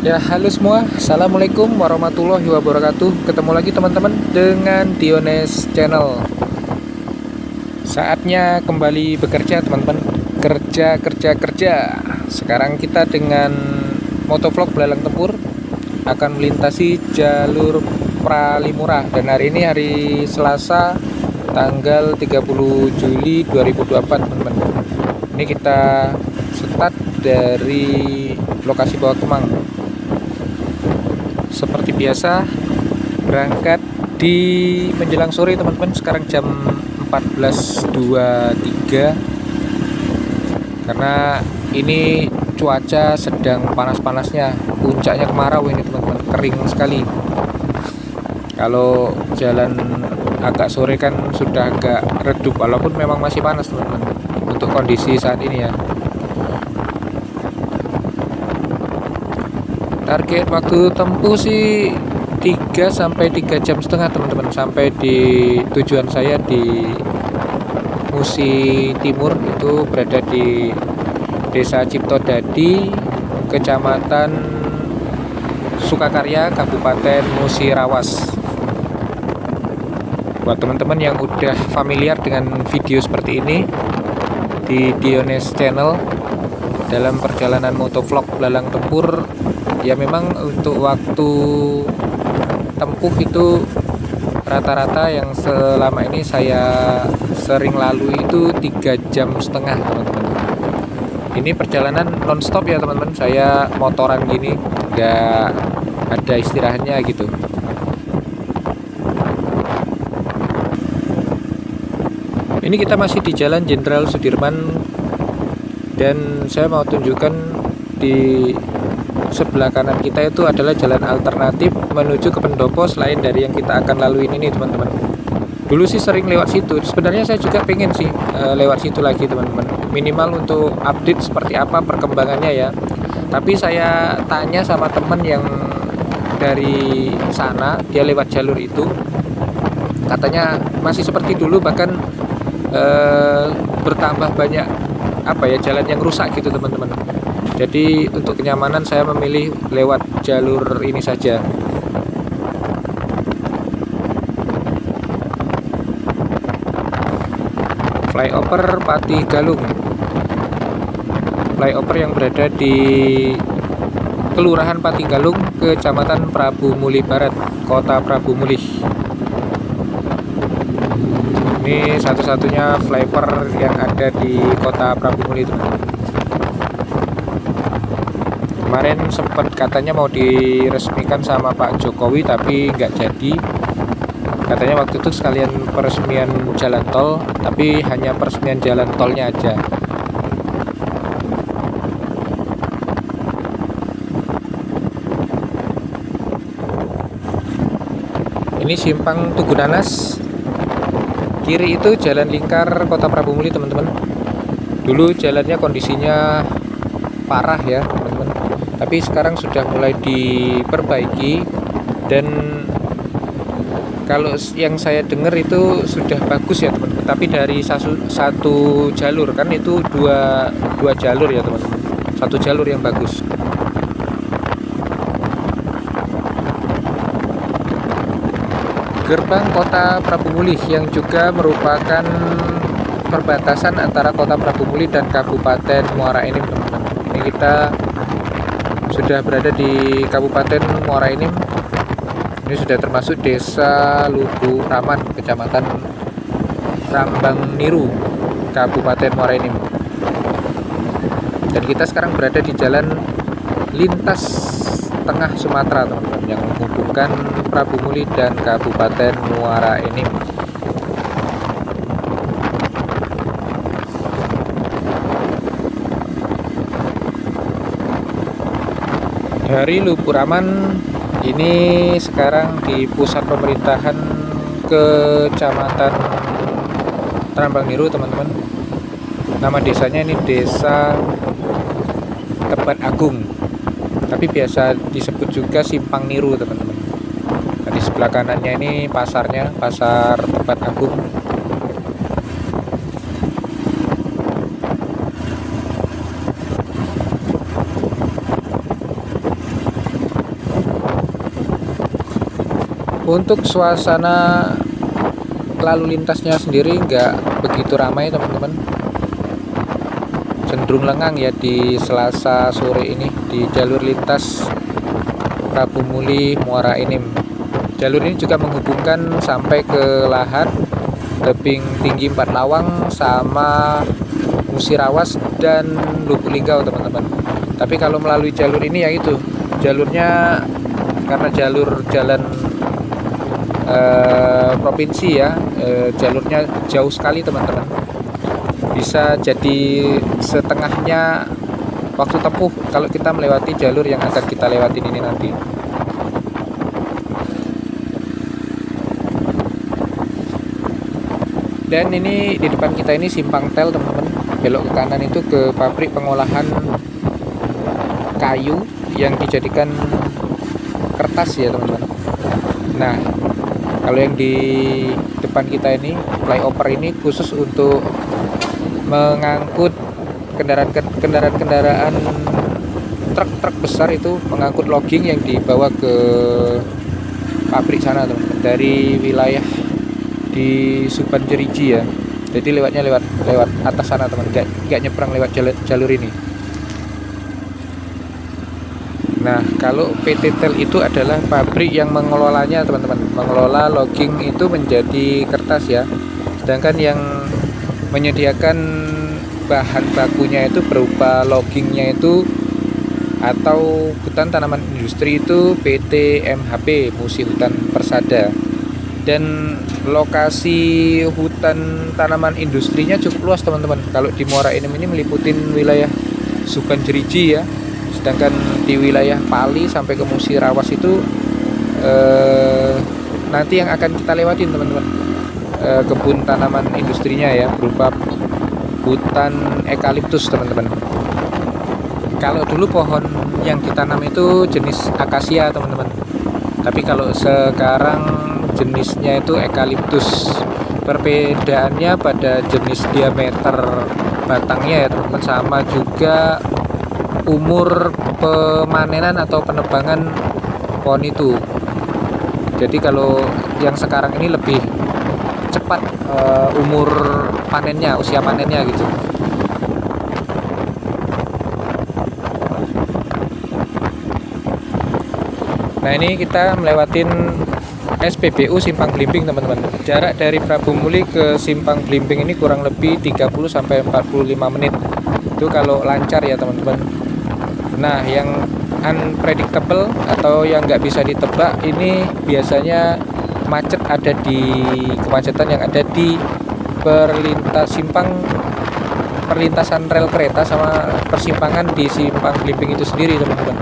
Ya, halo semua. Assalamualaikum warahmatullahi wabarakatuh. Ketemu lagi teman-teman dengan Diones Channel. Saatnya kembali bekerja, teman-teman. Kerja, kerja, kerja. Sekarang kita dengan motovlog belalang tempur akan melintasi jalur Pralimura, dan hari ini hari Selasa tanggal 30 Juli 2024, teman-teman. Ini kita start dari lokasi Bawah Kemang. Seperti biasa, berangkat di menjelang sore, teman-teman. Sekarang jam 14.23, karena ini cuaca sedang panas-panasnya, puncaknya kemarau ini, teman-teman. Kering sekali. Kalau jalan agak sore kan sudah agak redup, walaupun memang masih panas, teman-teman, untuk kondisi saat ini ya. Target waktu tempuh sih 3 sampai 3,5 jam, teman-teman, sampai di tujuan saya di Musi Timur, itu berada di Desa Ciptodadi, Kecamatan Sukakarya, Kabupaten Musirawas. Buat teman-teman yang udah familiar dengan video seperti ini di Diones Channel dalam perjalanan motovlog belalang tempur, ya memang untuk waktu tempuh itu rata-rata yang selama ini saya sering lalui itu 3,5 jam, teman-teman. Ini perjalanan non-stop ya, teman-teman. Saya motoran gini, nggak ada istirahatnya gitu. Ini kita masih di Jalan Jenderal Sudirman, dan saya mau tunjukkan di sebelah kanan kita itu adalah jalan alternatif menuju ke pendopo selain dari yang kita akan lalui ini, teman-teman. Dulu sih sering lewat situ. Sebenarnya saya juga pengen sih lewat situ lagi, teman-teman. Minimal untuk update seperti apa perkembangannya ya. Tapi saya tanya sama teman yang dari sana, dia lewat jalur itu, katanya masih seperti dulu, bahkan bertambah banyak jalan yang rusak gitu, teman-teman. Jadi untuk kenyamanan saya memilih lewat jalur ini saja. Flyover Pati Galung. Flyover yang berada di Kelurahan Pati Galung, Kecamatan Prabu Mulih Barat, Kota Prabu Mulih. Ini satu-satunya flyover yang ada di Kota Prabu Mulih, teman-teman. Kemarin sempat katanya mau diresmikan sama Pak Jokowi, tapi nggak jadi. Katanya waktu itu sekalian peresmian jalan tol, tapi hanya peresmian jalan tolnya aja. Ini simpang Tugu Nanas. Kiri itu jalan lingkar Kota Prabu Mulih, teman-teman. Dulu jalannya kondisinya parah ya, teman-teman. Tapi sekarang sudah mulai diperbaiki, dan kalau yang saya dengar itu sudah bagus ya, teman-teman. Tapi dari satu jalur, kan itu dua jalur ya, teman-teman. Satu jalur yang bagus. Gerbang Kota Prabu Mulih yang juga merupakan perbatasan antara Kota Prabu Mulih dan Kabupaten Muara Enim, teman-teman. Ini kita sudah berada di Kabupaten Muara Enim. Ini sudah termasuk Desa Lubu Raman, Kecamatan Rambang Niru, Kabupaten Muara Enim. Dan kita sekarang berada di jalan lintas tengah Sumatera, teman-teman, yang menghubungkan Prabu Mulih dan Kabupaten Muara Enim. Dari Lubu Raman ini sekarang di pusat pemerintahan Kecamatan Rambang Niru, teman-teman. Nama desanya ini Desa Tebat Agung, tapi biasa disebut juga Simpang Niru, teman-teman. Nah, di sebelah kanannya ini pasarnya, Pasar Tebat Agung. Untuk suasana lalu lintasnya sendiri nggak begitu ramai teman-teman, cenderung lengang ya di Selasa sore ini di jalur lintas Prabu Muli Muara Enim. Jalur ini juga menghubungkan sampai ke Lahat, Tebing Tinggi Empat Lawang, sama Musirawas dan Lubuk Linggau teman-teman. Tapi kalau melalui jalur ini ya itu jalurnya, karena jalur jalan provinsi ya, jalurnya jauh sekali teman-teman, bisa jadi setengahnya waktu tempuh kalau kita melewati jalur yang akan kita lewatin ini nanti. Dan ini di depan kita ini simpang tel teman-teman, belok ke kanan itu ke pabrik pengolahan kayu yang dijadikan kertas ya teman-teman. Nah, kalau yang di depan kita ini flyover ini khusus untuk mengangkut kendaraan truk besar, itu mengangkut logging yang dibawa ke pabrik sana teman-teman, dari wilayah di Suban Jeriji ya. Jadi lewatnya lewat atas sana teman, nggak nyebrang lewat jalur ini. Nah, kalau PT TEL itu adalah pabrik yang mengelolanya teman-teman, mengelola logging itu menjadi kertas ya. Sedangkan yang menyediakan bahan bakunya itu berupa loggingnya itu atau hutan tanaman industri itu PT MHP Musi Hutan Persada. Dan lokasi hutan tanaman industrinya cukup luas teman-teman. Kalau di Muara Enim ini meliputin wilayah Suban Jeriji ya. Sedangkan di wilayah Pali sampai ke Musirawas itu nanti yang akan kita lewatin teman-teman, kebun tanaman industrinya ya, berupa hutan eukaliptus teman-teman. Kalau dulu pohon yang ditanam itu jenis akasia teman-teman, tapi kalau sekarang jenisnya itu eukaliptus. Perbedaannya pada jenis diameter batangnya ya teman-teman, sama juga umur pemanenan atau penebangan pohon itu. Jadi kalau yang sekarang ini lebih cepat umur panennya, usia panennya gitu. Nah, ini kita melewatin SPBU Simpang Blimbing teman-teman. Jarak dari Prabu Muli ke Simpang Blimbing ini kurang lebih 30 sampai 45 menit. Itu kalau lancar ya teman-teman. Nah, yang unpredictable atau yang nggak bisa ditebak ini biasanya macet ada di kemacetan yang ada di perlintasan rel kereta sama persimpangan di Simpang Blimbing itu sendiri teman-teman.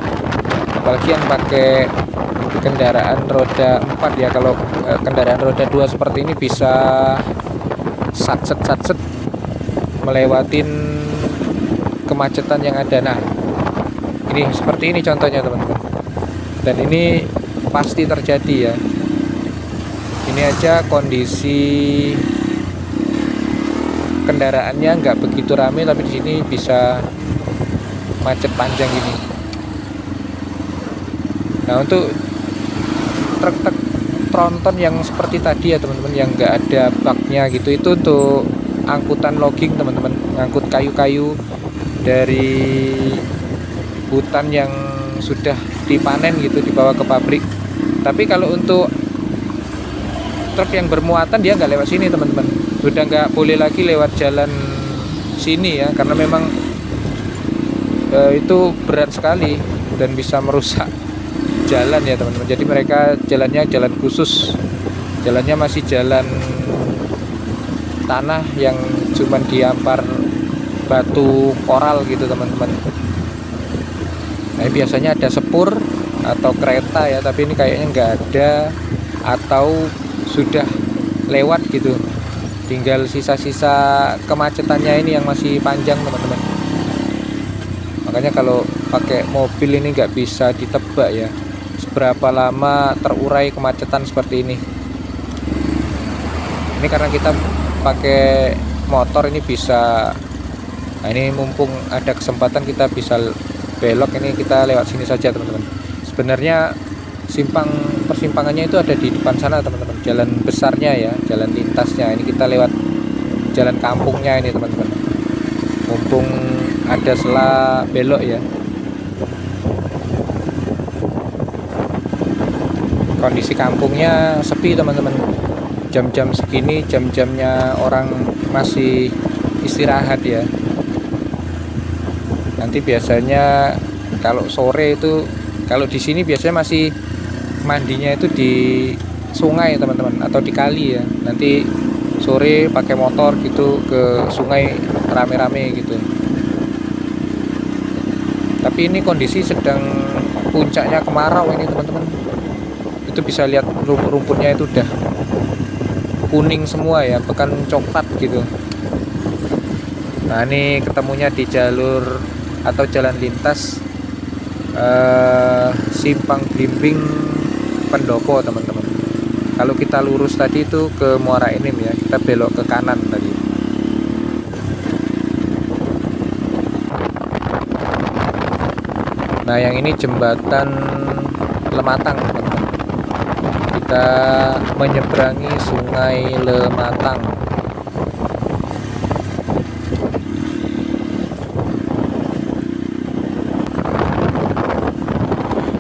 Apalagi yang pakai kendaraan roda 4 ya. Kalau kendaraan roda 2 seperti ini bisa satset melewatin kemacetan yang ada. Nah, ini seperti ini contohnya teman-teman, dan ini pasti terjadi ya. Ini aja kondisi kendaraannya nggak begitu ramai, tapi di sini bisa macet panjang ini. Nah, untuk truk tronton yang seperti tadi ya teman-teman, yang nggak ada baknya gitu, itu untuk angkutan logging teman-teman, ngangkut kayu-kayu dari hutan yang sudah dipanen gitu, dibawa ke pabrik. Tapi kalau untuk truk yang bermuatan dia nggak lewat sini teman-teman, sudah nggak boleh lagi lewat jalan sini ya, karena memang itu berat sekali dan bisa merusak jalan ya teman-teman. Jadi mereka jalannya jalan khusus, jalannya masih jalan tanah yang cuman diampar batu koral gitu teman-teman. Nah, biasanya ada sepur atau kereta ya, tapi ini kayaknya nggak ada atau sudah lewat gitu. Tinggal sisa-sisa kemacetannya ini yang masih panjang teman-teman. Makanya kalau pakai mobil ini nggak bisa ditebak ya seberapa lama terurai kemacetan seperti ini. Ini karena kita pakai motor ini bisa, nah ini mumpung ada kesempatan kita bisa belok, ini kita lewat sini saja teman-teman. Sebenarnya simpang persimpangannya itu ada di depan sana teman-teman, jalan besarnya ya, jalan lintasnya. Ini kita lewat jalan kampungnya ini teman-teman, mumpung ada sela belok ya. Kondisi kampungnya sepi teman-teman, jam-jam segini jam-jamnya orang masih istirahat ya. Nanti biasanya kalau sore itu, kalau di sini biasanya masih mandinya itu di sungai teman-teman, atau di kali ya. Nanti sore pakai motor gitu ke sungai rame-rame gitu. Tapi ini kondisi sedang puncaknya kemarau ini teman-teman. Itu bisa lihat rumput-rumputnya itu udah kuning semua ya, bahkan coklat gitu. Nah ini ketemunya di jalur atau jalan lintas Simpang Blimbing Pendopo teman-teman. Kalau kita lurus tadi itu ke Muara Enim ya, kita belok ke kanan tadi. Nah yang ini jembatan Lematang teman-teman. Kita menyeberangi Sungai Lematang.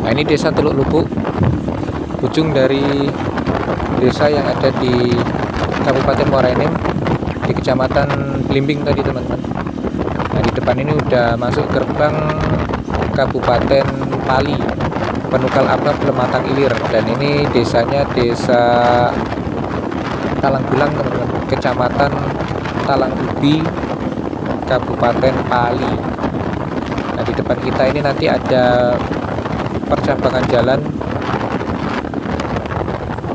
Nah ini desa Teluk Lubuk, ujung dari desa yang ada di Kabupaten Muara Enim, di Kecamatan Blimbing tadi teman-teman. Nah di depan ini udah masuk gerbang Kabupaten Pali, Penukal Abab Lematang Ilir. Dan ini desanya desa Talanggulang teman-teman, Kecamatan Talangubi, Kabupaten Pali. Nah di depan kita ini nanti ada percabangan jalan,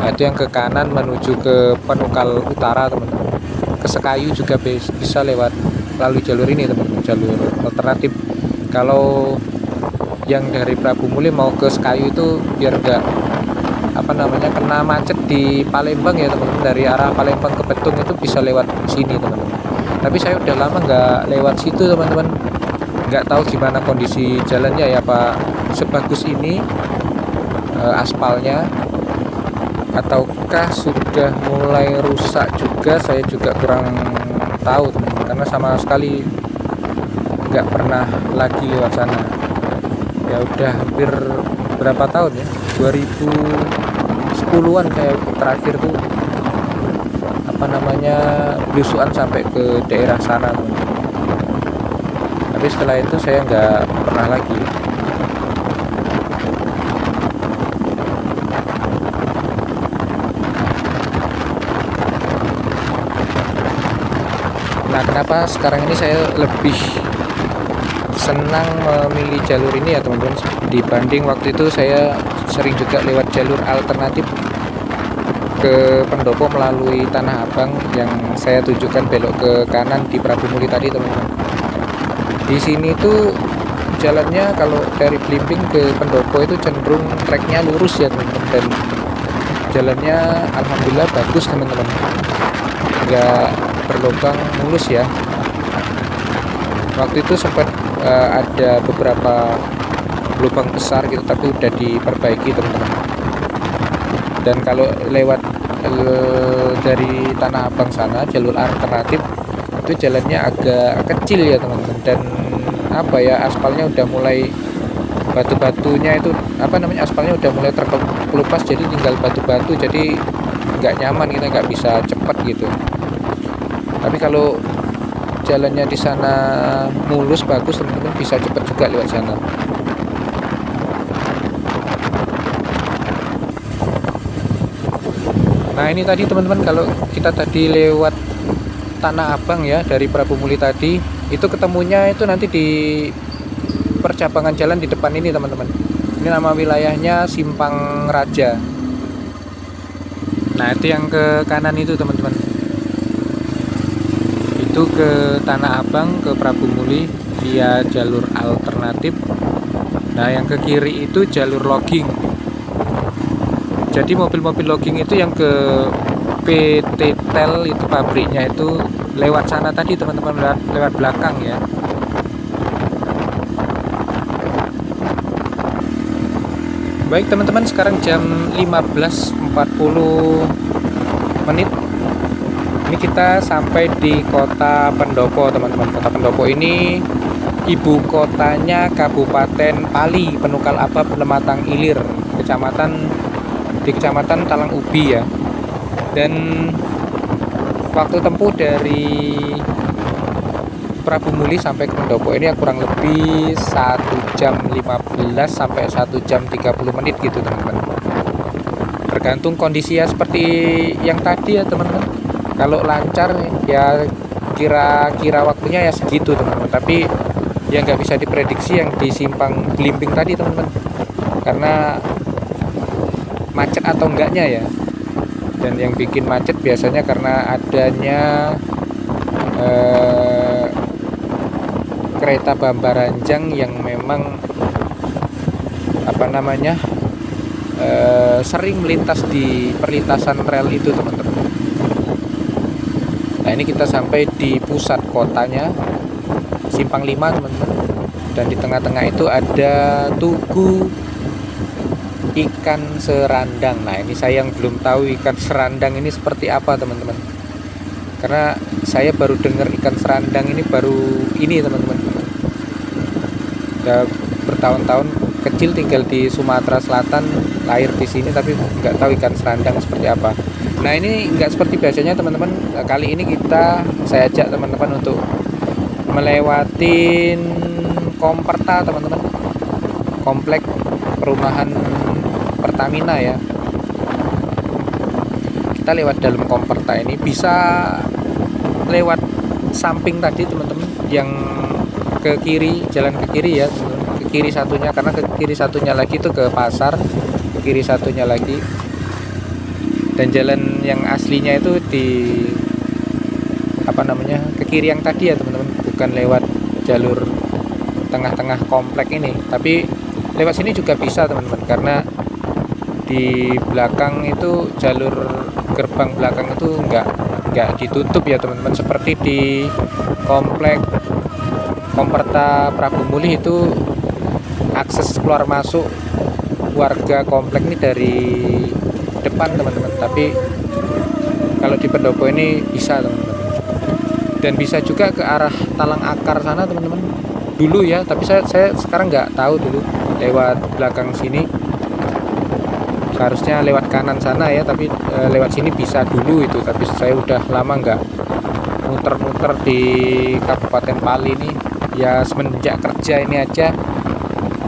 ada yang ke kanan menuju ke Penukal Utara teman-teman. Ke Sekayu juga bisa lewat melalui jalur ini teman-teman, jalur alternatif. Kalau yang dari Prabu Muli mau ke Sekayu itu biar enggak kena macet di Palembang ya teman-teman. Dari arah Palembang ke Petung itu bisa lewat sini teman-teman. Tapi saya udah lama nggak lewat situ teman-teman, nggak tahu gimana kondisi jalannya ya, Pak. Sebagus ini aspalnya, ataukah sudah mulai rusak juga, saya juga kurang tahu teman-teman, karena sama sekali nggak pernah lagi lewat sana. Ya udah hampir berapa tahun ya, 2010-an kayak terakhir tuh belusuan sampai ke daerah sana teman-teman. Tapi setelah itu saya nggak pernah lagi. Nah kenapa sekarang ini saya lebih senang memilih jalur ini ya teman-teman, dibanding waktu itu saya sering juga lewat jalur alternatif ke Pendopo melalui Tanah Abang yang saya tujukan belok ke kanan di Prabu Muli tadi teman-teman. Di sini tuh jalannya kalau dari Blimbing ke Pendopo itu cenderung treknya lurus ya teman-teman, dan jalannya alhamdulillah bagus teman-teman, nggak berlubang mulus ya. Waktu itu sempat ada beberapa lubang besar gitu, tapi udah diperbaiki teman-teman. Dan kalau lewat dari Tanah Abang sana jalur alternatif itu jalannya agak kecil ya teman-teman, dan aspalnya udah mulai batu-batunya itu aspalnya udah mulai terkelupas, jadi tinggal batu-batu, jadi nggak nyaman, kita nggak bisa cepat gitu. Tapi kalau jalannya di sana mulus bagus teman-teman, bisa cepat juga lewat sana. Nah ini tadi teman-teman, kalau kita tadi lewat Tanah Abang ya dari Prabu Muli tadi, itu ketemunya itu nanti di percabangan jalan di depan ini teman-teman. Ini nama wilayahnya Simpang Raja. Nah itu yang ke kanan itu teman-teman, itu ke Tanah Abang, ke Prabu Muli via jalur alternatif. Nah yang ke kiri itu jalur logging. Jadi mobil-mobil logging itu yang ke PT Tel itu pabriknya itu lewat sana tadi teman-teman, lewat belakang ya. Baik teman-teman, sekarang jam 15.40 menit. Ini kita sampai di Kota Pendopo teman-teman. Kota Pendopo ini ibu kotanya Kabupaten Pali, Penukal Aba, Pematang Ilir, di Kecamatan Talang Ubi ya. Dan waktu tempuh dari Prabu Muli sampai ke Pendopo ini kurang lebih 1 jam 15 sampai 1 jam 30 menit gitu teman-teman. Tergantung kondisi ya seperti yang tadi ya teman-teman. Kalau lancar ya kira-kira waktunya ya segitu teman-teman. Tapi ya nggak bisa diprediksi yang di Simpang Belimbing tadi teman-teman. Karena macet atau enggaknya ya. Dan yang bikin macet biasanya karena adanya kereta Bambaranjang yang memang sering melintas di perlintasan rel itu teman-teman. Nah ini kita sampai di pusat kotanya Simpang 5 teman-teman, dan di tengah-tengah itu ada tugu ikan serandang. Nah ini saya yang belum tahu ikan serandang ini seperti apa teman-teman, karena saya baru dengar ikan serandang ini teman-teman. Udah bertahun-tahun kecil tinggal di Sumatera Selatan, lahir di sini, tapi nggak tahu ikan serandang seperti apa. Nah ini nggak seperti biasanya teman-teman. Kali ini saya ajak teman-teman untuk melewatin Komperta teman-teman, komplek perumahan Pertamina ya. Kita lewat dalam Komperta ini, bisa lewat samping tadi teman-teman, yang ke kiri, jalan ke kiri ya teman-teman. Ke kiri satunya, karena ke kiri satunya lagi itu ke pasar, ke kiri satunya lagi. Dan jalan yang aslinya itu ke kiri yang tadi ya teman-teman, bukan lewat jalur tengah-tengah komplek ini, tapi lewat sini juga bisa teman-teman, karena di belakang itu jalur gerbang belakang itu nggak ditutup ya teman-teman, seperti di komplek Komperta Prabu Muli itu akses keluar masuk warga komplek ini dari depan teman-teman, tapi kalau di Pendopo ini bisa teman-teman. Dan bisa juga ke arah Talang Akar sana teman-teman dulu ya, tapi saya sekarang nggak tahu dulu lewat belakang sini. Seharusnya lewat kanan sana ya, tapi lewat sini bisa dulu itu, tapi saya udah lama nggak muter-muter di Kabupaten Pali ini ya. Semenjak kerja ini aja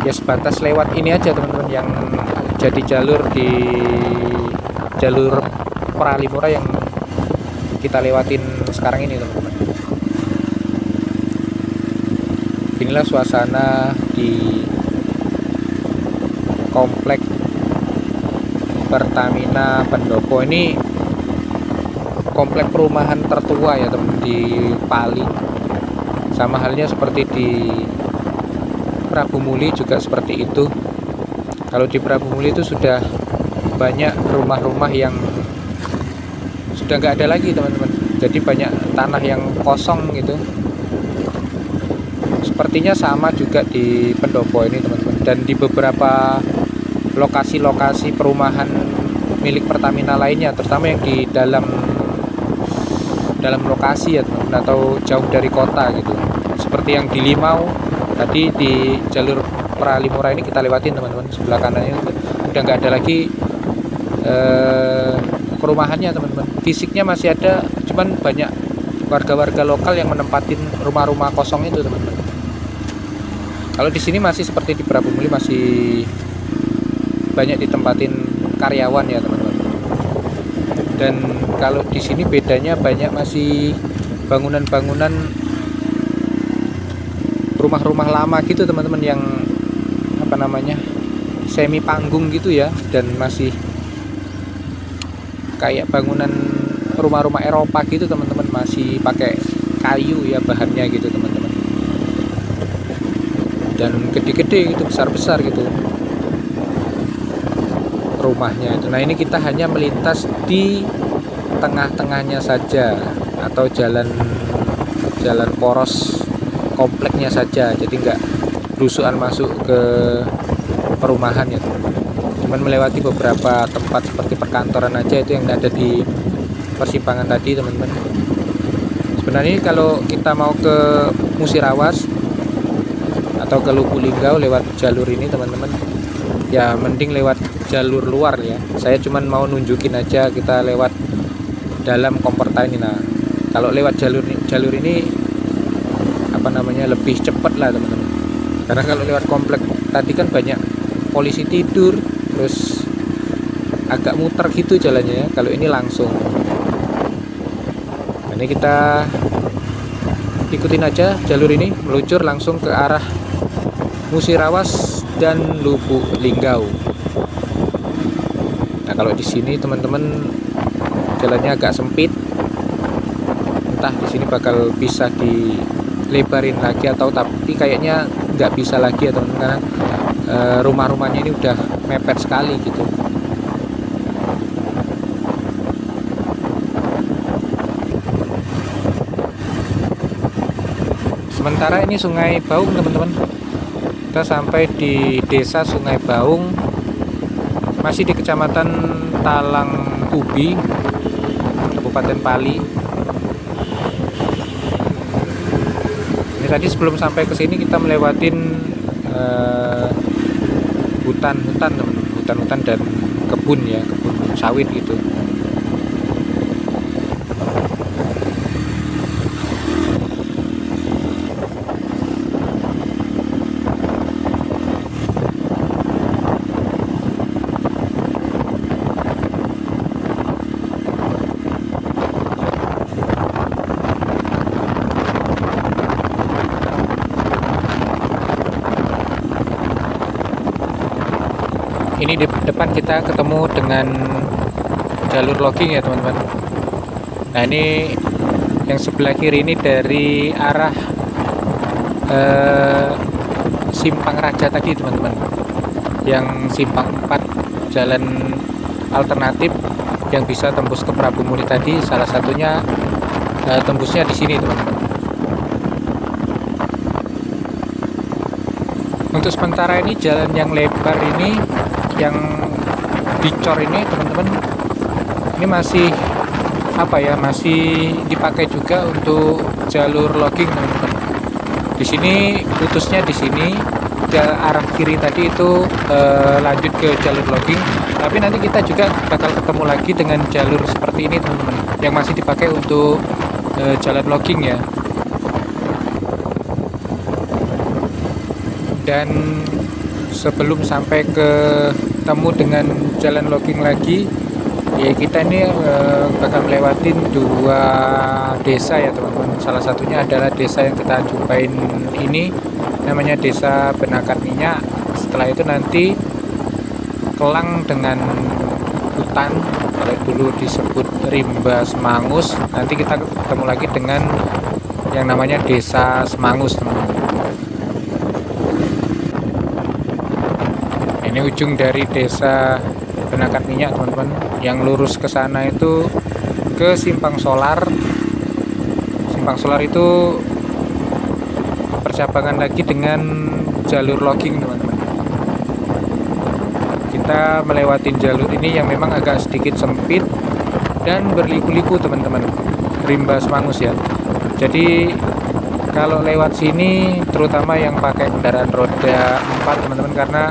ya sebatas lewat ini aja teman-teman, yang jadi jalur Pralimura yang kita lewatin sekarang ini teman-teman. Inilah suasana di komplek Pertamina Pendopo. Ini komplek perumahan tertua ya teman di Pali. Sama halnya seperti di Prabu Muli juga seperti itu. Kalau di Prabu Muli itu sudah banyak rumah-rumah yang sudah nggak ada lagi teman-teman. Jadi banyak tanah yang kosong gitu. Sepertinya sama juga di Pendopo ini teman-teman. Dan di beberapa lokasi-lokasi perumahan milik Pertamina lainnya, terutama yang di dalam lokasi ya teman-teman, atau jauh dari kota gitu. Seperti yang di Limau tadi, di jalur Pralimura ini kita lewatin teman-teman, sebelah kanannya udah nggak ada lagi perumahannya teman-teman. Fisiknya masih ada, cuman banyak warga-warga lokal yang menempatin rumah-rumah kosong itu teman-teman. Kalau di sini masih seperti di Prabu Muli, masih banyak ditempatin karyawan ya teman-teman. Dan kalau di sini bedanya banyak masih bangunan-bangunan rumah-rumah lama gitu teman-teman, yang semi panggung gitu ya, dan masih kayak bangunan rumah-rumah Eropa gitu teman-teman, masih pakai kayu ya bahannya gitu teman-teman, dan gede-gede gitu, besar-besar gitu rumahnya itu. Nah ini kita hanya melintas di tengah-tengahnya saja, atau jalan poros kompleknya saja, jadi nggak berusukan masuk ke perumahan ya teman-teman. cuman melewati beberapa tempat seperti perkantoran aja itu yang ada di persimpangan tadi teman-teman. Sebenarnya kalau kita mau ke Musirawas atau ke Lubuk Linggau lewat jalur ini teman-teman, ya mending lewat jalur luar ya. Saya cuman mau nunjukin aja kita lewat dalam Komporta ini. Nah, kalau lewat jalur ini apa namanya, lebih cepat lah teman-teman. Karena kalau lewat komplek tadi kan banyak polisi tidur, terus agak muter gitu jalannya ya. Kalau ini langsung. Ini kita ikutin aja jalur ini, meluncur langsung ke arah Musirawas dan Lubuk Linggau. Nah, kalau di sini teman-teman jalannya agak sempit, entah di sini bakal bisa dilebarin lagi atau tapi kayaknya nggak bisa lagi ya teman-teman, karena rumah-rumahnya ini udah mepet sekali gitu. Sementara ini Sungai Baung teman-teman, kita sampai di desa Sungai Baung, masih di Kecamatan Talang Ubi, Kabupaten Pali. Ini tadi sebelum sampai ke sini kita melewatin hutan-hutan teman-teman, hutan-hutan dan kebun ya, kebun sawit gitu. Ini di depan kita ketemu dengan jalur logging ya teman-teman. Nah, ini yang sebelah kiri ini dari arah Simpang Raja tadi teman-teman, yang Simpang 4 jalan alternatif yang bisa tembus ke Prabu Muli tadi, salah satunya tembusnya di sini teman-teman. Untuk sementara ini jalan yang lebar ini, yang dicor ini teman-teman, ini masih apa ya, masih dipakai juga untuk jalur logging teman-teman. Di sini putusnya di sini, ke arah kiri tadi itu lanjut ke jalur logging, tapi nanti kita juga bakal ketemu lagi dengan jalur seperti ini teman-teman, yang masih dipakai untuk jalan logging ya. Dan sebelum sampai ketemu dengan jalan logging lagi ya, kita ini bakal melewatin 2 desa ya teman-teman. Salah satunya adalah desa yang kita jumpain ini, namanya Desa Benakat Minyak. Setelah itu nanti kelang dengan hutan, kalau dulu disebut Rimba Semangus, nanti kita ketemu lagi dengan yang namanya Desa Semangus teman-teman. Ini ujung dari Desa Benakat Minyak teman-teman. Yang lurus ke sana itu ke Simpang Solar. Simpang Solar itu percabangan lagi dengan jalur logging teman-teman. Kita melewatin jalur ini yang memang agak sedikit sempit dan berliku-liku teman-teman, Rimba Semangus ya. Jadi kalau lewat sini terutama yang pakai kendaraan roda 4 teman-teman, karena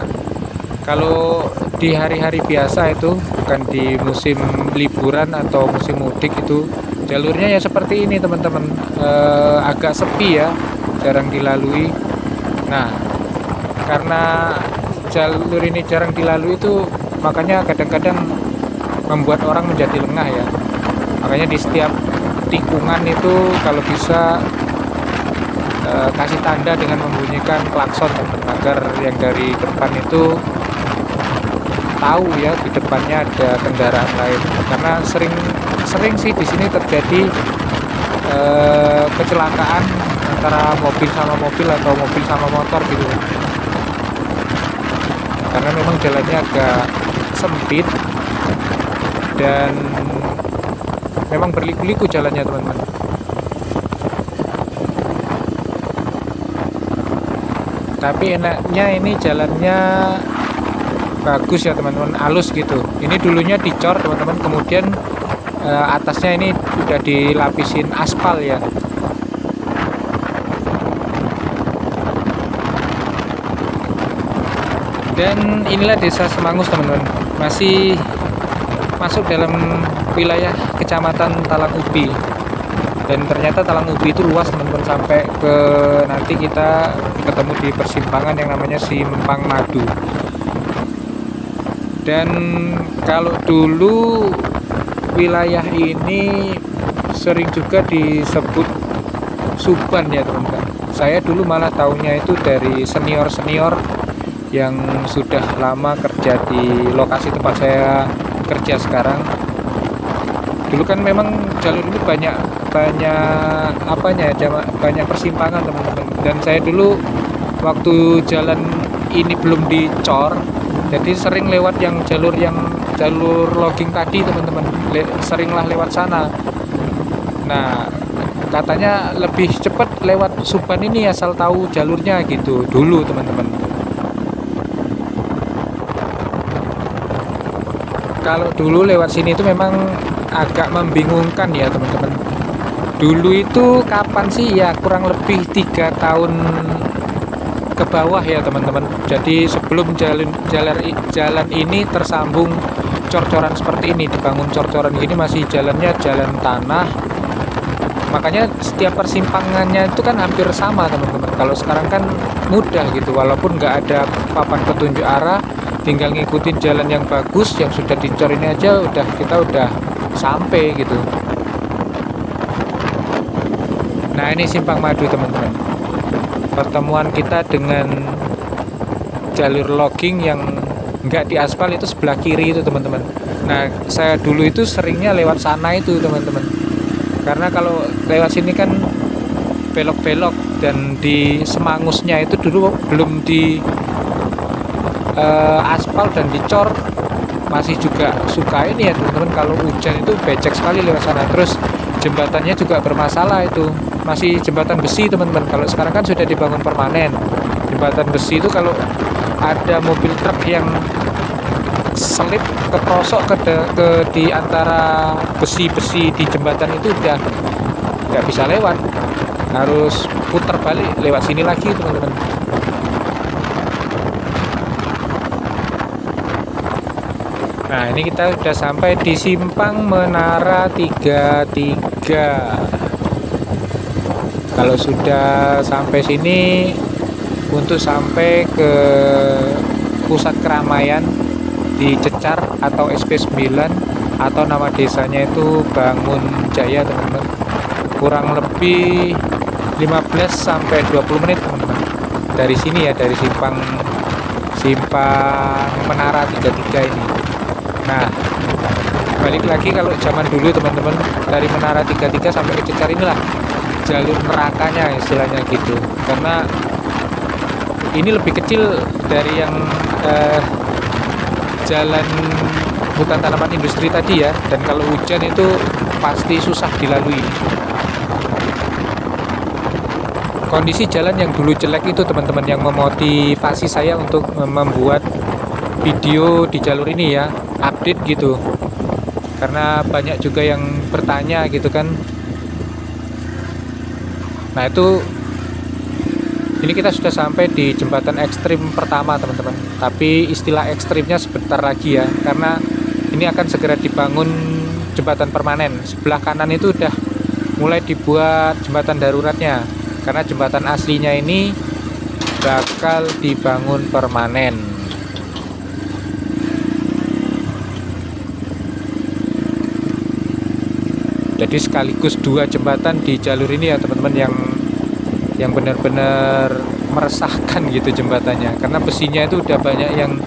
kalau di hari-hari biasa itu, bukan di musim liburan atau musim mudik, itu jalurnya ya seperti ini teman-teman, agak sepi ya, jarang dilalui. Nah, karena jalur ini jarang dilalui itu, makanya kadang-kadang membuat orang menjadi lengah ya. Makanya di setiap tikungan itu kalau bisa kasih tanda dengan membunyikan klakson teman-teman, agar yang dari depan itu tahu ya di depannya ada kendaraan lain. Karena sering sih di sini terjadi kecelakaan antara mobil sama mobil atau mobil sama motor gitu. Karena memang jalannya agak sempit dan memang berliku-liku jalannya teman-teman. Tapi enaknya ini jalannya bagus ya teman-teman, halus gitu. Ini dulunya dicor teman-teman, kemudian atasnya ini udah dilapisin aspal ya. Dan inilah desa Semangus teman-teman, masih masuk dalam wilayah kecamatan Talang Ubi. Dan ternyata Talang Ubi itu luas teman-teman, sampai ke nanti kita ketemu di persimpangan yang namanya Simpang Madu. Dan kalau dulu wilayah ini sering juga disebut Suban ya teman-teman. Saya dulu malah tahunya itu dari senior-senior yang sudah lama kerja di lokasi tempat saya kerja sekarang. Dulu kan memang jalur ini banyak banyak persimpangan teman-teman. Dan saya dulu waktu jalan ini belum dicor, jadi sering lewat jalur logging tadi teman-teman, seringlah lewat sana. Nah, katanya lebih cepat lewat Suban ini asal tahu jalurnya gitu dulu teman-teman. Kalau dulu lewat sini itu memang agak membingungkan ya teman-teman. Dulu itu kapan sih ya, kurang lebih 3 tahun ke bawah ya teman-teman. Jadi sebelum jalan ini tersambung cor-coran seperti ini, dibangun cor-coran gini, masih jalannya jalan tanah. Makanya setiap persimpangannya itu kan hampir sama teman-teman. Kalau sekarang kan mudah gitu, walaupun nggak ada papan petunjuk arah, tinggal ngikutin jalan yang bagus yang sudah dicor ini aja, kita udah sampai gitu. Nah, ini Simpang Madu teman-teman, pertemuan kita dengan jalur logging yang nggak diaspal itu sebelah kiri itu teman-teman. Nah, saya dulu itu seringnya lewat sana itu teman-teman, karena kalau lewat sini kan belok-belok, dan di Semangusnya itu dulu belum di aspal dan dicor, masih juga suka ini ya teman-teman, kalau hujan itu becek sekali lewat sana. Terus jembatannya juga bermasalah, itu masih jembatan besi teman-teman. Kalau sekarang kan sudah dibangun permanen. Jembatan besi itu kalau ada mobil truk yang selip keprosok di antara besi-besi di jembatan itu udah nggak bisa lewat, harus putar balik lewat sini lagi teman-teman. Nah, ini kita sudah sampai di Simpang Menara 33. Kalau sudah sampai sini, untuk sampai ke pusat keramaian di Cecar atau SP9, atau nama desanya itu Bangun Jaya teman-teman, kurang lebih 15 sampai 20 menit teman-teman dari sini ya, dari Simpang Menara 33 ini. Nah, balik lagi kalau zaman dulu teman-teman, dari Menara 33 sampai ke Cecar inilah jalur nerakanya istilahnya gitu, karena ini lebih kecil dari yang jalan hutan tanaman industri tadi ya, dan kalau hujan itu pasti susah dilalui. Kondisi jalan yang dulu jelek itu teman-teman yang memotivasi saya untuk membuat video di jalur ini ya, update gitu, karena banyak juga yang bertanya gitu kan. Nah, ini kita sudah sampai di jembatan ekstrim pertama teman-teman, tapi istilah ekstrimnya sebentar lagi ya, karena ini akan segera dibangun jembatan permanen. Sebelah kanan itu udah mulai dibuat jembatan daruratnya, karena jembatan aslinya ini bakal dibangun permanen. Jadi sekaligus 2 jembatan di jalur ini ya teman-teman, yang benar-benar meresahkan gitu jembatannya, karena besinya itu udah banyak yang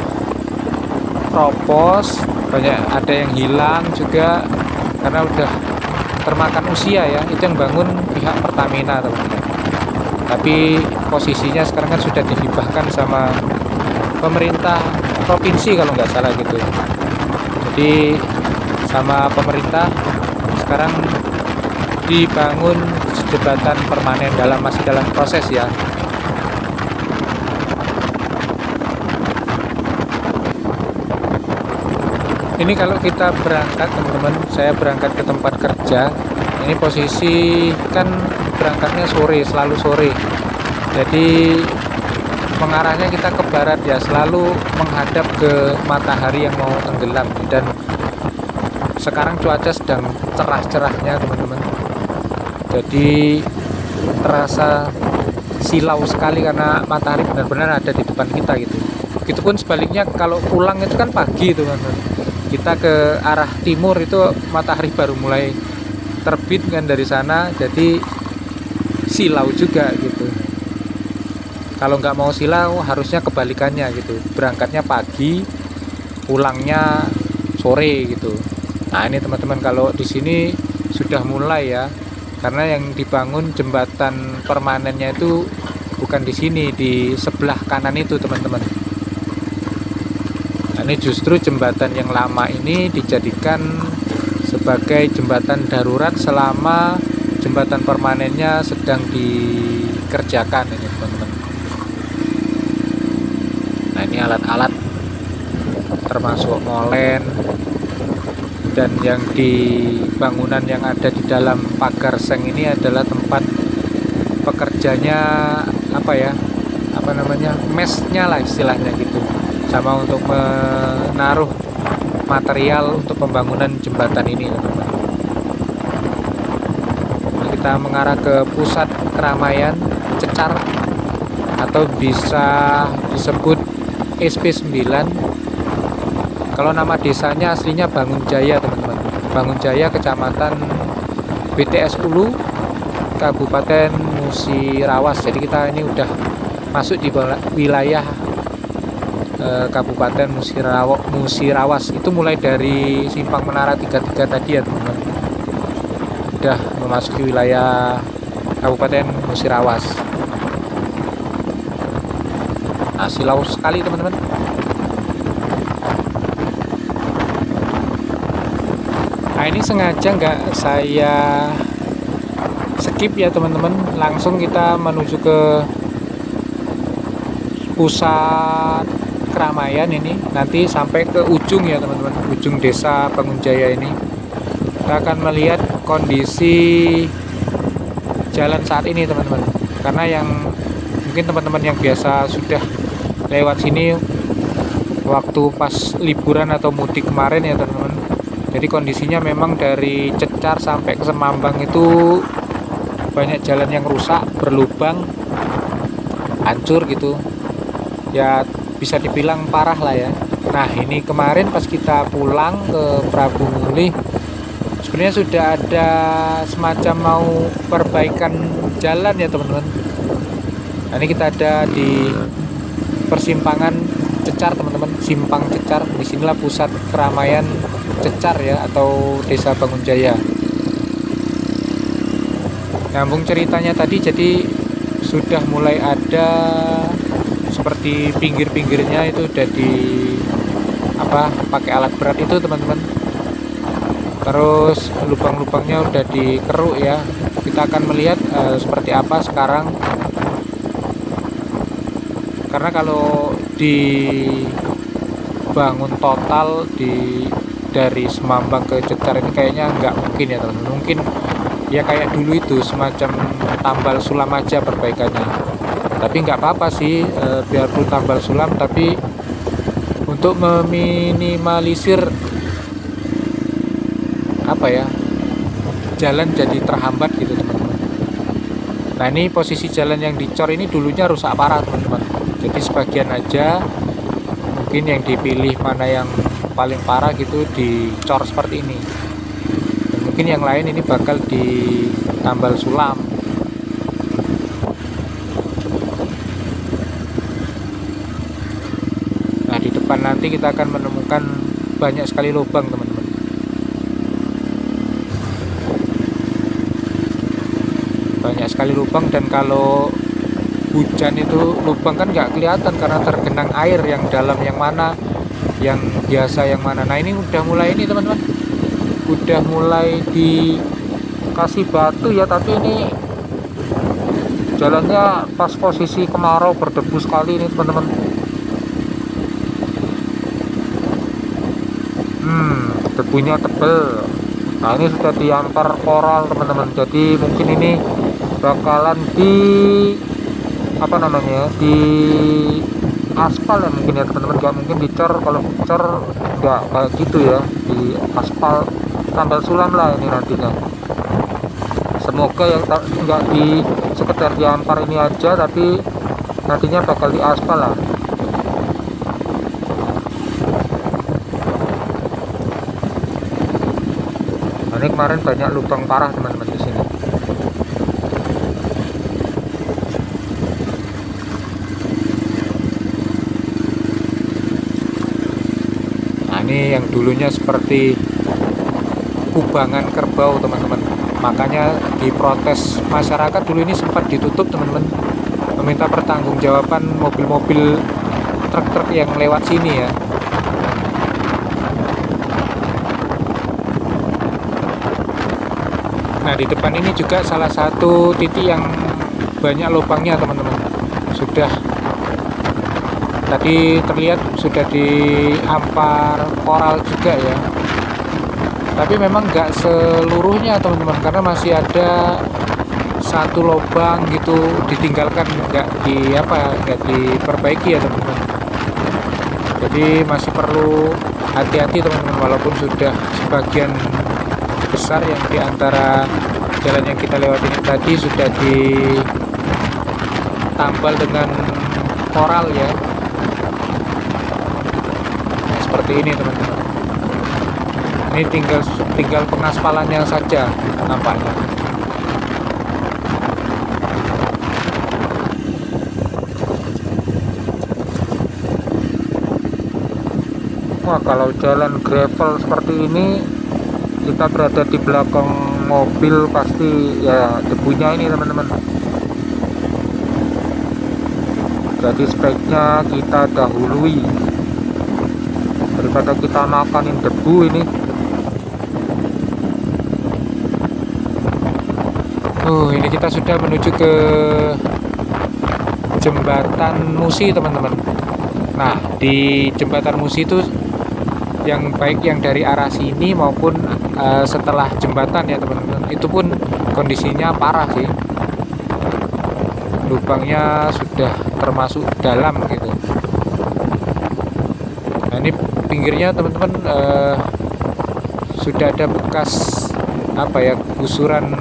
kropos, banyak ada yang hilang juga karena udah termakan usia ya. Itu yang bangun pihak Pertamina teman-teman, tapi posisinya sekarang kan sudah dihibahkan sama pemerintah provinsi kalau nggak salah gitu. Jadi sama pemerintah sekarang dibangun jembatan permanen, masih dalam proses ya. Ini kalau kita berangkat teman-teman, saya berangkat ke tempat kerja, ini posisi kan berangkatnya sore, selalu sore. Jadi mengarahnya kita ke barat ya, selalu menghadap ke matahari yang mau tenggelam. Dan sekarang cuaca sedang cerah-cerahnya teman-teman, jadi terasa silau sekali karena matahari benar-benar ada di depan kita gitu. Begitupun sebaliknya kalau pulang itu kan pagi teman-teman, kita ke arah timur itu matahari baru mulai terbit kan dari sana, jadi silau juga gitu. Kalau nggak mau silau harusnya kebalikannya gitu, berangkatnya pagi, pulangnya sore gitu. Nah ini teman-teman, kalau di sini sudah mulai ya, karena yang dibangun jembatan permanennya itu bukan di sini, di sebelah kanan itu teman-teman. Nah, ini justru jembatan yang lama ini dijadikan sebagai jembatan darurat selama jembatan permanennya sedang dikerjakan ini teman-teman. Nah ini alat-alat termasuk molen, dan yang di bangunan yang ada di dalam pagar seng ini adalah tempat pekerjanya mesnya lah istilahnya gitu, sama untuk menaruh material untuk pembangunan jembatan ini teman-teman. Nah, kita mengarah ke pusat keramaian Cecar, atau bisa disebut SP9. Kalau nama desanya aslinya Bangun Jaya teman-teman, Bangun Jaya, Kecamatan BTS Ulu, Kabupaten Musirawas. Jadi kita ini udah masuk di wilayah Kabupaten Musirawas. Itu mulai dari Simpang Menara 33 tadi ya teman-teman, udah memasuki wilayah Kabupaten Musirawas. Nah, silau sekali teman-teman. Nah ini sengaja nggak saya skip ya teman-teman, langsung kita menuju ke pusat keramaian ini, nanti sampai ke ujung ya teman-teman, ujung desa Bangun Jaya ini. Kita akan melihat kondisi jalan saat ini teman-teman, karena yang mungkin teman-teman yang biasa sudah lewat sini waktu pas liburan atau mudik kemarin ya teman-teman, jadi kondisinya memang dari Cecar sampai ke Semambang itu banyak jalan yang rusak, berlubang, hancur gitu ya, bisa dibilang parah lah ya. Nah ini kemarin pas kita pulang ke Prabu Muli, sebenarnya sudah ada semacam mau perbaikan jalan ya teman-teman. Nah ini kita ada di persimpangan Cecar teman-teman, Simpang Cecar. Disinilah pusat keramaian Cecar ya, atau Desa Bangun Jaya. Nyambung ceritanya tadi, jadi sudah mulai ada seperti pinggir-pinggirnya itu udah di pakai alat berat itu teman-teman. Terus lubang-lubangnya udah dikeruk ya. Kita akan melihat seperti apa sekarang. Karena kalau dibangun total dari Semambang ke Cecar ini kayaknya nggak mungkin ya teman-teman. Mungkin ya kayak dulu itu semacam tambal sulam aja perbaikannya. Tapi nggak apa-apa sih, biarpun tambal sulam, tapi untuk meminimalisir jalan jadi terhambat gitu teman-teman. Nah ini posisi jalan yang dicor ini dulunya rusak parah teman-teman, jadi sebagian aja mungkin yang dipilih mana yang paling parah gitu dicor seperti ini, dan mungkin yang lain ini bakal ditambal sulam. Nah di depan nanti kita akan menemukan banyak sekali lubang teman-teman, banyak sekali lubang. Dan kalau hujan itu lubang kan nggak kelihatan karena tergenang air, yang dalam yang mana, yang biasa yang mana. Nah ini udah mulai ini teman-teman, udah mulai dikasih batu ya, tapi ini jalannya pas posisi kemarau berdebu sekali ini teman-teman. debunya tebel. Nah ini sudah diampar koral teman-teman, jadi mungkin ini bakalan di apa namanya, di aspal ya mungkin ya teman-teman, nggak mungkin dicor. Kalau dicor nggak kayak gitu ya, di aspal tambal sulam lah ini nantinya. Semoga yang nggak di sekedar diampar ini aja, tapi nantinya bakal di aspal lah. Nah, ini kemarin banyak lubang parah teman-teman di sini. Nah ini yang dulunya seperti kubangan kerbau teman-teman, makanya diprotes masyarakat dulu. Ini sempat ditutup teman-teman, meminta pertanggungjawaban mobil-mobil truk-truk yang lewat sini ya. Nah di depan ini juga salah satu titik yang banyak lubangnya teman-teman, sudah tadi terlihat sudah diampar koral juga ya. Tapi memang nggak seluruhnya teman-teman, karena masih ada satu lubang gitu ditinggalkan, nggak diperbaiki ya teman-teman. Jadi masih perlu hati-hati teman-teman, walaupun sudah sebagian besar yang diantara jalan yang kita lewati ini tadi sudah ditambal dengan koral ya. Nah, seperti ini teman-teman. Ini tinggal pengaspalannya saja nampaknya. Wah, kalau jalan gravel seperti ini, kita berada di belakang mobil, pasti ya debunya ini teman-teman. Jadi sebaiknya kita dahului daripada kita nakanin debu ini. Ini kita sudah menuju ke Jembatan Musi teman-teman. Nah di Jembatan Musi itu yang baik yang dari arah sini maupun setelah jembatan ya teman-teman, itu pun kondisinya parah sih, lubangnya sudah termasuk dalam gitu. Nah ini pinggirnya teman-teman sudah ada bekas gusuran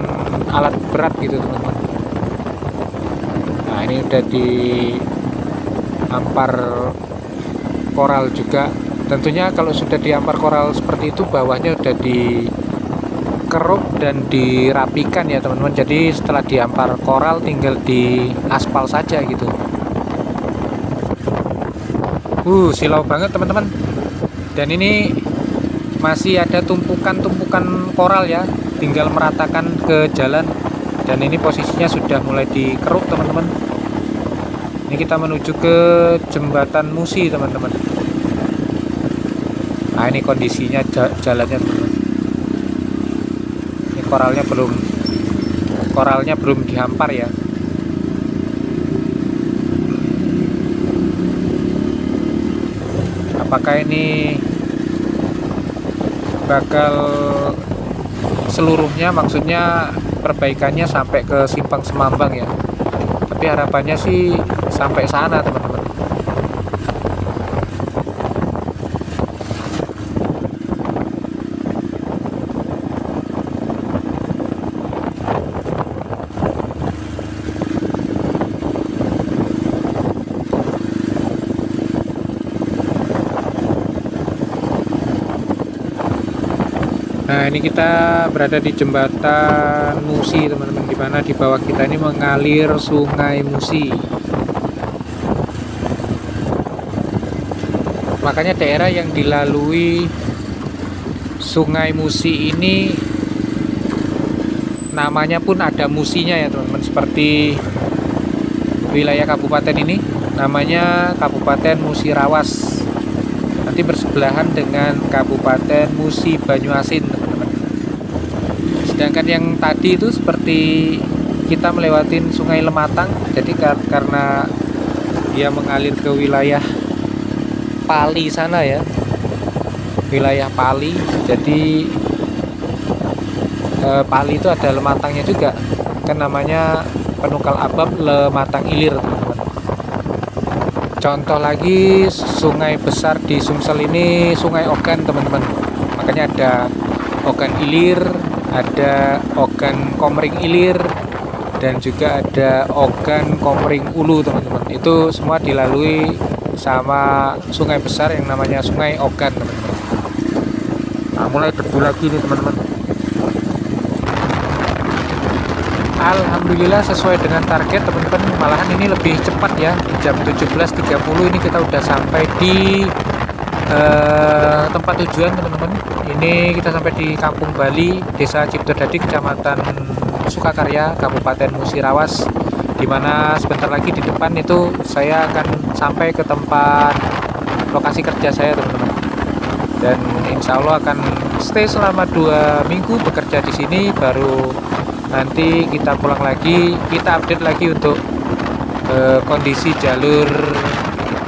alat berat gitu teman-teman. Nah ini udah diampar koral juga. Tentunya kalau sudah diampar koral seperti itu, bawahnya udah dikeruk dan dirapikan ya teman-teman. Jadi setelah diampar koral tinggal di aspal saja gitu. Silau banget teman-teman. Dan ini masih ada tumpukan-tumpukan koral ya, tinggal meratakan ke jalan. Dan ini posisinya sudah mulai dikeruk teman-teman. Ini kita menuju ke Jembatan Musi teman-teman. Nah ini kondisinya jalannya teman-teman. Ini koralnya belum dihampar ya. Apakah ini bakal seluruhnya, maksudnya perbaikannya sampai ke Simpang Semambang ya? Tapi harapannya sih sampai sana teman-teman. Nah ini kita berada di Jembatan Musi teman-teman, di mana di bawah kita ini mengalir Sungai Musi. Makanya daerah yang dilalui Sungai Musi ini namanya pun ada musinya ya teman-teman. Seperti wilayah kabupaten ini namanya Kabupaten Musirawas, nanti bersebelahan dengan Kabupaten Musi Banyuasin teman-teman. Sedangkan yang tadi itu seperti kita melewatin Sungai Lematang, jadi karena dia mengalir ke wilayah Pali sana ya, wilayah Pali. Jadi Pali itu ada Lematangnya juga, kan namanya Penungkal Abab Lematang Ilir, teman-teman. Contoh lagi sungai besar di Sumsel ini Sungai Ogan, teman-teman. Makanya ada Ogan Ilir, ada Ogan Komering Ilir, dan juga ada Ogan Komering Ulu, teman-teman. Itu semua dilalui sama sungai besar yang namanya Sungai Ogan, teman-teman. Nah, mulai debu lagi nih teman-teman. Alhamdulillah sesuai dengan target, teman-teman. Malahan ini lebih cepat ya. Jam 17.30 ini kita udah sampai di tempat tujuan, teman-teman. Ini kita sampai di Kampung Bali, Desa Ciptodadi, Kecamatan Sukakarya, Kabupaten Musirawas, dimana sebentar lagi di depan itu saya akan sampai ke tempat lokasi kerja saya, teman-teman. Dan insya Allah akan stay selama 2 minggu bekerja di sini, baru nanti kita pulang lagi, kita update lagi untuk kondisi jalur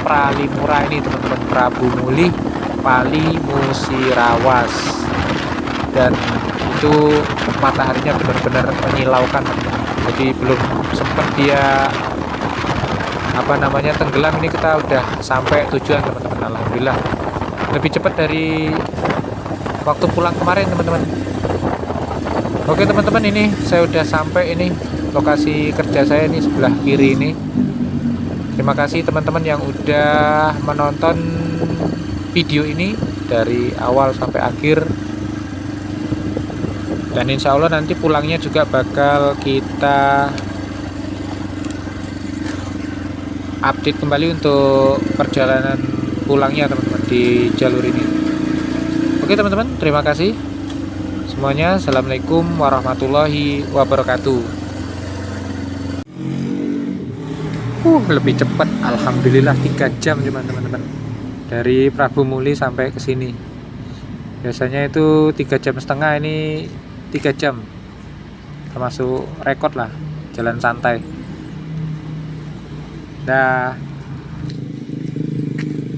Pralimura ini, teman-teman. Prabu Muli Pali Musirawas, dan itu mataharinya benar-benar menyilaukan, teman-teman. Jadi belum sempat dia tenggelam, ini kita udah sampai tujuan, teman-teman. Alhamdulillah lebih cepat dari waktu pulang kemarin, teman-teman. Oke, teman-teman, ini saya udah sampai, ini lokasi kerja saya ini sebelah kiri ini. Terima kasih teman-teman yang udah menonton video ini dari awal sampai akhir. Dan insya Allah nanti pulangnya juga bakal kita update kembali untuk perjalanan pulangnya, teman-teman, di jalur ini. Oke, teman-teman, terima kasih semuanya. Assalamualaikum warahmatullahi wabarakatuh. Lebih cepat, alhamdulillah 3 jam cuma, teman-teman, dari Prabu Muli sampai ke sini. Biasanya itu 3,5 jam, ini 3 jam, termasuk rekod lah, jalan santai. Dah.